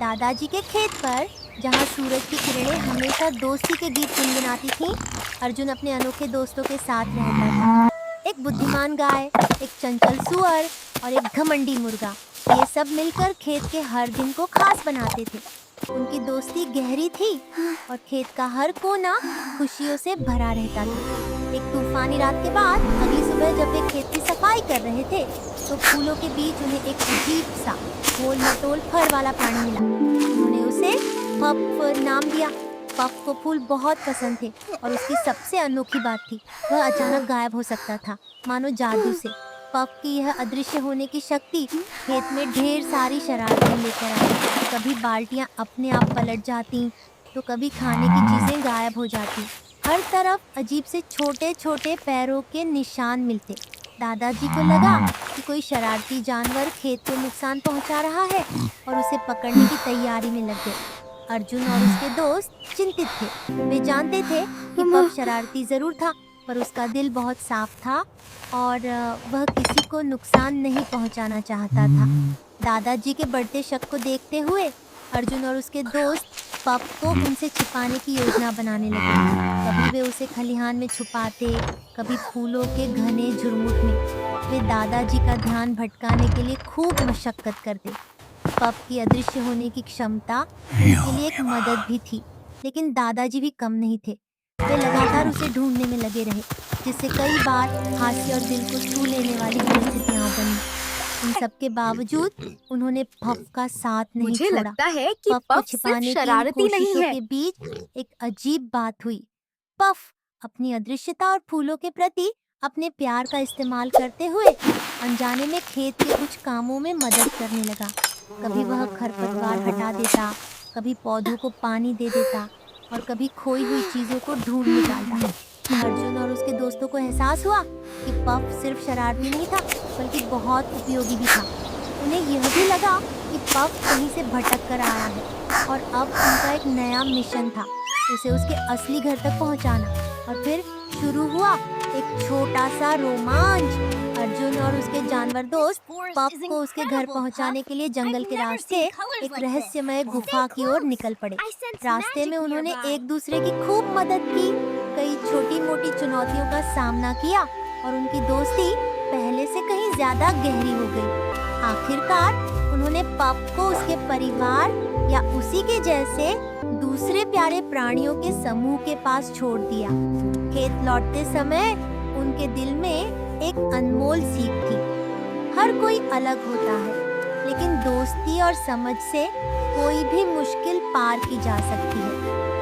दादाजी के खेत पर, जहाँ सूरज की किरणें हमेशा दोस्ती के गीत गुनगुनाती थीं, अर्जुन अपने अनोखे दोस्तों के साथ रहता था। एक बुद्धिमान गाय, एक चंचल सूअर और एक घमंडी मुर्गा, ये सब मिलकर खेत के हर दिन को खास बनाते थे। उनकी दोस्ती गहरी थी और खेत का हर कोना खुशियों से भरा रहता था। एक तूफानी रात के बाद अगली सुबह जब वे खेत की सफाई कर रहे थे, तो फूलों के बीच उन्हें एक अजीब सा गोल मटोल फर वाला प्राणी मिला। उन्होंने उसे पफ नाम दिया। पफ को फूल बहुत पसंद थे और उसकी सबसे अनोखी बात थी, वह अचानक गायब हो सकता था, मानो जादू से। पफ की यह अदृश्य होने की शक्ति खेत में ढेर सारी शरारतें लेकर आई। कभी बाल्टियां अपने आप पलट जाती, तो कभी खाने की चीजें गायब हो जाती। हर तरफ अजीब से छोटे छोटे पैरों के निशान मिलते। दादाजी को लगा कि कोई शरारती जानवर खेत को नुकसान पहुंचा रहा है और उसे पकड़ने की तैयारी में लग गए। अर्जुन और उसके दोस्त चिंतित थे। वे जानते थे कि पफ शरारती जरूर था, पर उसका दिल बहुत साफ था और वह किसी को नुकसान नहीं पहुंचाना चाहता था। दादाजी के बढ़ते शक को देखते हुए अर्जुन और उसके दोस्त पफ को उनसे छिपाने की योजना बनाने लगे। कभी वे उसे खलिहान में छुपाते, कभी फूलों के घने झुरमुट में। वे दादाजी का ध्यान भटकाने के लिए खूब मशक्कत करते। पफ की अदृश्य होने की क्षमता उनके लिए एक मदद भी थी, लेकिन दादाजी भी कम नहीं थे। वे लगातार उसे ढूंढने में लगे रहे, जिससे कई बार हास्य और दिल को छू लेने वाली परिस्थितियां बनी। इन सब के बावजूद उन्होंने पफ का साथ नहीं मुझे छोड़ा। लगता है कि पफ को पफ सिर्फ छिपाने की इन शरारती नहीं कोशिशों है। के बीच एक अजीब बात हुई। पफ अपनी अदृश्यता और फूलों के प्रति अपने प्यार का इस्तेमाल करते हुए अनजाने में खेत के कुछ कामों में मदद करने लगा। कभी वह खरपतवार हटा देता, कभी पौधों को पानी दे देता और कभी खोई हुई चीजों को ढूंढ निकालता। अर्जुन और उसके दोस्तों को एहसास हुआ कि पफ सिर्फ शरारती नहीं था, बल्कि बहुत उपयोगी भी था। उन्हें यह भी लगा कि पफ कहीं से भटक कर आया है और अब उनका एक नया मिशन था, उसे उसके असली घर तक पहुंचाना। और फिर शुरू हुआ एक छोटा सा रोमांच। अर्जुन और उसके जानवर दोस्त पफ को उसके घर पहुंचाने के लिए जंगल के रास्ते एक रहस्यमय गुफा की ओर निकल पड़े। रास्ते में उन्होंने एक दूसरे की खूब मदद की, कई छोटी मोटी चुनौतियों का सामना किया और उनकी दोस्ती पहले से कहीं ज्यादा गहरी हो गई। आखिरकार उन्होंने पफ को उसके परिवार या उसी के जैसे दूसरे प्यारे प्राणियों के समूह के पास छोड़ दिया। खेत लौटते समय उनके दिल में एक अनमोल सीख थी। हर कोई अलग होता है, लेकिन दोस्ती और समझ से कोई भी मुश्किल पार की जा सकती है।